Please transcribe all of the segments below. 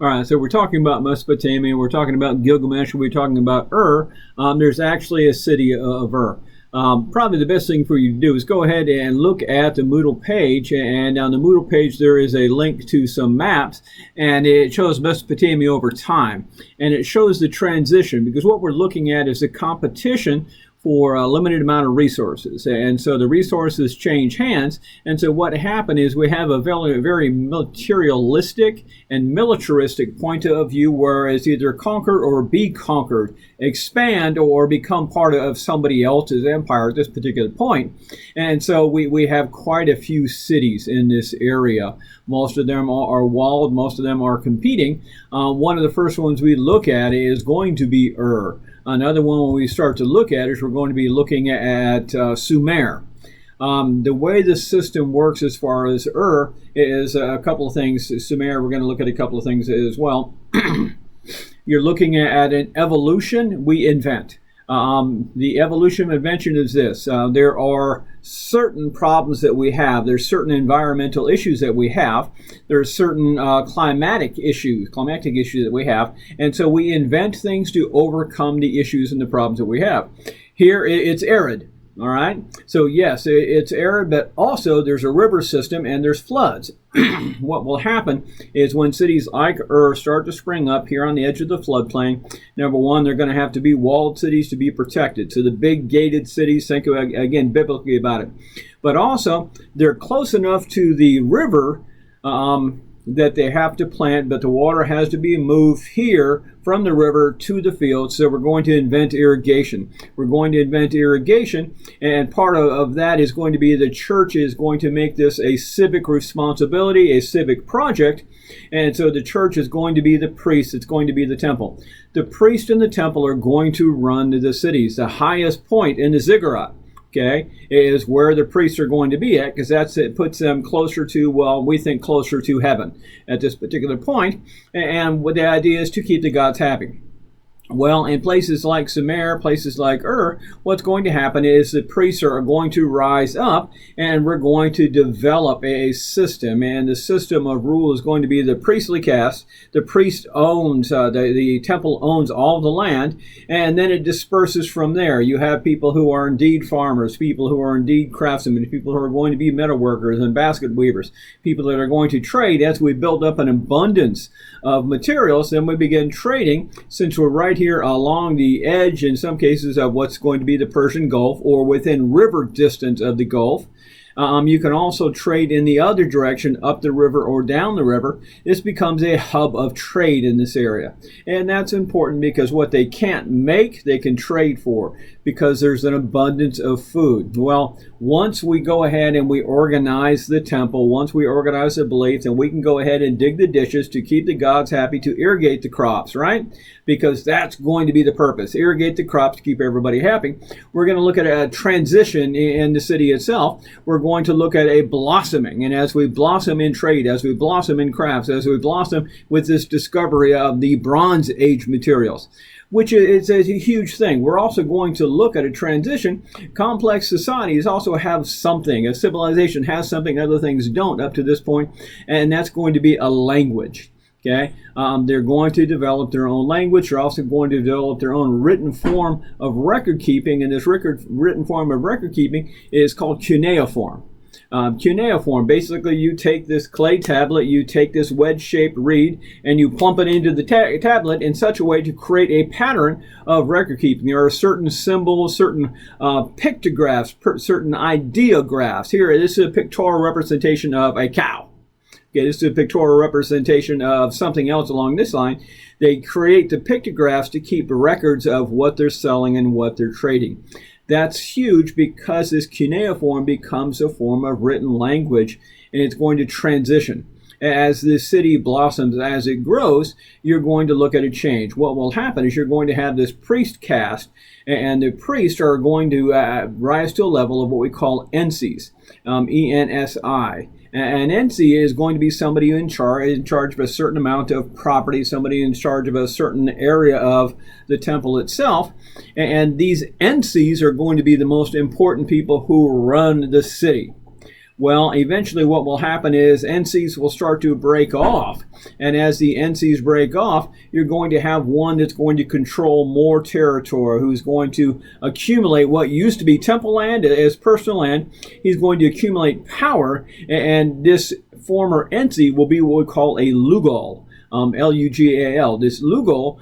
All right, so we're talking about Mesopotamia, we're talking about Gilgamesh, we're talking about Ur. There's actually a city of Ur. Probably the best thing for you to do is go ahead and look at the Moodle page, and on the Moodle page there is a link to some maps, and it shows Mesopotamia over time, and it shows the transition, because what we're looking at is the competition for a limited amount of resources. And so the resources change hands. And so what happened is we have a very, very materialistic and militaristic point of view, where it's either conquer or be conquered, expand or become part of somebody else's empire at this particular point. And so we have quite a few cities in this area. Most of them are walled, most of them are competing. One of the first ones we look at is going to be Ur. Another one when we start to look at is we're going to be looking at Sumer. The way the system works as far as Ur is a couple of things. Sumer, we're going to look at a couple of things as well. You're looking at an evolution we invent. The evolution invention is this. There are certain problems that we have. There's certain environmental issues that we have. There's certain climatic issues that we have. And so we invent things to overcome the issues and the problems that we have. Here it's arid. All right. So yes, it's arid, but also there's a river system and there's floods. What will happen is when cities like Ur start to spring up here on the edge of the floodplain, number one, they're going to have to be walled cities to be protected. So the big gated cities, think again biblically about it. But also, they're close enough to the river that they have to plant, but the water has to be moved here from the river to the field. So we're going to invent irrigation. We're going to invent irrigation, and part of that is going to be the church is going to make this a civic responsibility, a civic project. And so the church is going to be the priest. It's going to be the temple. The priest and the temple are going to run the cities. The highest point in the ziggurat, okay, is where the priests are going to be at, because it puts them closer to, well, we think closer to heaven at this particular point. And what the idea is to keep the gods happy. Well, in places like Sumer, places like Ur, what's going to happen is the priests are going to rise up, and we're going to develop a system. And the system of rule is going to be the priestly caste. The priest owns, the temple owns all the land, and then it disperses from there. You have people who are indeed farmers, people who are indeed craftsmen, people who are going to be metal workers and basket weavers, people that are going to trade. As we build up an abundance of materials, then we begin trading, since we're right here along the edge, in some cases, of what's going to be the Persian Gulf, or within river distance of the Gulf. You can also trade in the other direction, up the river or down the river. This becomes a hub of trade in this area. And that's important, because what they can't make, they can trade for, because there's an abundance of food. Well, once we go ahead and we organize the temple, once we organize the beliefs, and we can go ahead and dig the ditches to keep the gods happy, to irrigate the crops, right? Because that's going to be the purpose. Irrigate the crops to keep everybody happy. We're going to look at a transition in the city itself. We're going to look at a blossoming. And as we blossom in trade, as we blossom in crafts, as we blossom with this discovery of the Bronze Age materials, which is a huge thing. We're also going to look at a transition. Complex societies also have something. A civilization has something other things don't up to this point, and that's going to be a language. Okay, they're going to develop their own language. They're also going to develop their own written form of record keeping, and this written form of record keeping is called cuneiform. Cuneiform, basically you take this clay tablet, you take this wedge-shaped reed, and you plump it into the tablet in such a way to create a pattern of record keeping. There are certain symbols, certain pictographs, certain ideographs. Here, this is a pictorial representation of a cow. Okay, this is a pictorial representation of something else along this line. They create the pictographs to keep records of what they're selling and what they're trading. That's huge, because this cuneiform becomes a form of written language, and it's going to transition. As the city blossoms, as it grows, you're going to look at a change. What will happen is you're going to have this priest caste, and the priests are going to rise to a level of what we call ensies, E-N-S-I. An NC is going to be somebody in charge of a certain amount of property, somebody in charge of a certain area of the temple itself. And these NCs are going to be the most important people who run the city. Well, eventually what will happen is NCs will start to break off. And as the NCs break off, you're going to have one that's going to control more territory, who's going to accumulate what used to be temple land as personal land. He's going to accumulate power, and this former NC will be what we call a Lugal, Lugal. This Lugal,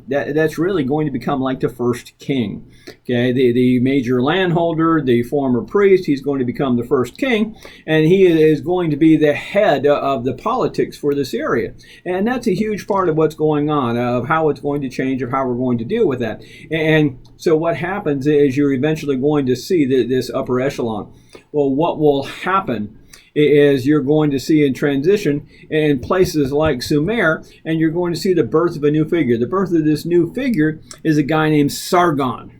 that's really going to become like the first king. Okay, the major landholder, the former priest, he's going to become the first king, and he is going to be the head of the politics for this area. And that's a huge part of what's going on, of how it's going to change, of how we're going to deal with that. And so what happens is you're eventually going to see this upper echelon. Well, what will happen is you're going to see in transition in places like Sumer, and you're going to see the birth of a new figure. The birth of this new figure is a guy named Sargon.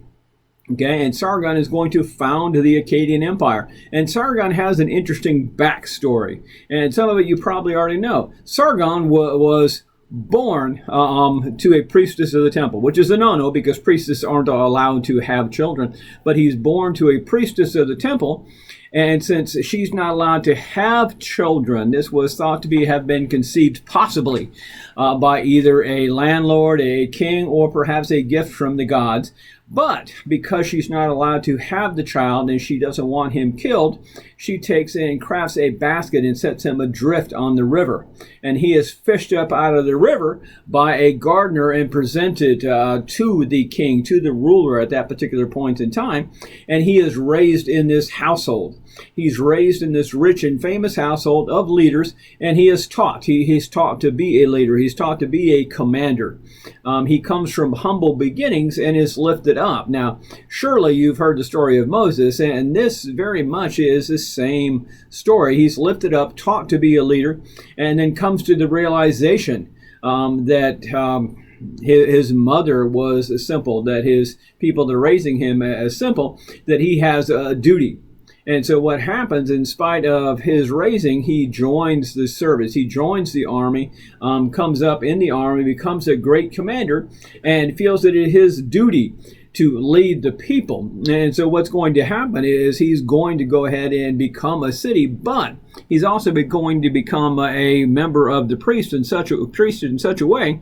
Okay, and Sargon is going to found the Akkadian Empire. And Sargon has an interesting backstory, and some of it you probably already know. Sargon was born to a priestess of the temple, which is a no-no because priestesses aren't allowed to have children. But he's born to a priestess of the temple, and since she's not allowed to have children, this was thought to have been conceived possibly by either a landlord, a king, or perhaps a gift from the gods. But because she's not allowed to have the child and she doesn't want him killed, she takes and crafts a basket and sets him adrift on the river. And he is fished up out of the river by a gardener and presented to the king, to the ruler at that particular point in time. And he is raised in this household. He's raised in this rich and famous household of leaders, and he is taught. He's taught to be a leader. He's taught to be a commander. He comes from humble beginnings and is lifted up. Now, surely you've heard the story of Moses, and this very much is the same story. He's lifted up, taught to be a leader, and then comes to the realization that his mother was simple, that his people that are raising him as simple, that he has a duty. And so what happens, in spite of his raising, he joins the service. He joins the army, comes up in the army, becomes a great commander, and feels that it is his duty to lead the people. And so what's going to happen is he's going to go ahead and become a city, but he's also going to become a member of the priesthood in such a way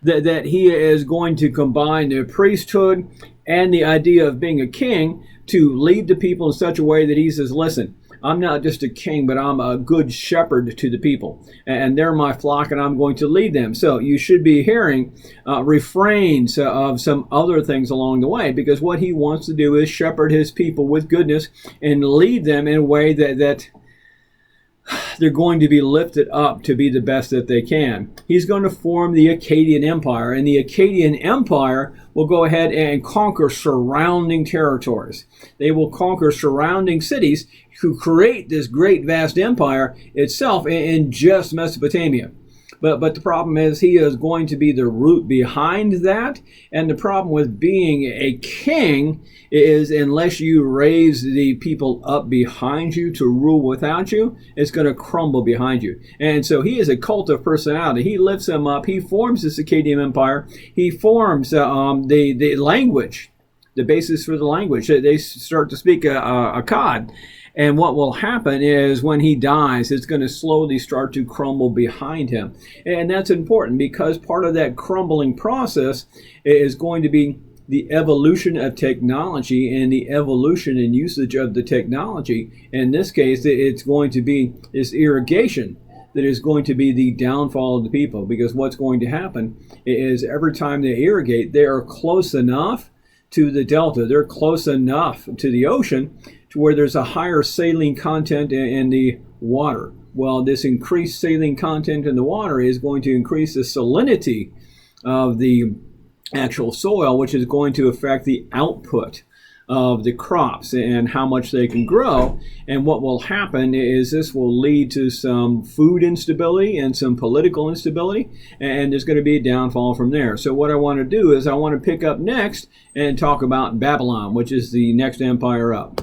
that he is going to combine the priesthood and the idea of being a king to lead the people in such a way that he says, listen, I'm not just a king, but I'm a good shepherd to the people. And they're my flock, and I'm going to lead them. So you should be hearing refrains of some other things along the way, because what he wants to do is shepherd his people with goodness and lead them in a way that they're going to be lifted up to be the best that they can. He's going to form the Akkadian Empire, and the Akkadian Empire will go ahead and conquer surrounding territories. They will conquer surrounding cities to create this great vast empire itself in just Mesopotamia. But the problem is he is going to be the root behind that. And the problem with being a king is unless you raise the people up behind you to rule without you, it's going to crumble behind you. And so he is a cult of personality. He lifts them up. He forms this Akkadian Empire. He forms the language, the basis for the language. They start to speak Akkad. And what will happen is when he dies, it's going to slowly start to crumble behind him. And that's important because part of that crumbling process is going to be the evolution of technology and the evolution and usage of the technology. In this case, it's going to be this irrigation that is going to be the downfall of the people, because what's going to happen is every time they irrigate, they are close enough to the delta, they're close enough to the ocean to where there's a higher saline content in the water. Well, this increased saline content in the water is going to increase the salinity of the actual soil, which is going to affect the output of the crops and how much they can grow. And what will happen is this will lead to some food instability and some political instability, and there's going to be a downfall from there. So what I want to do is I want to pick up next and talk about Babylon, which is the next empire up.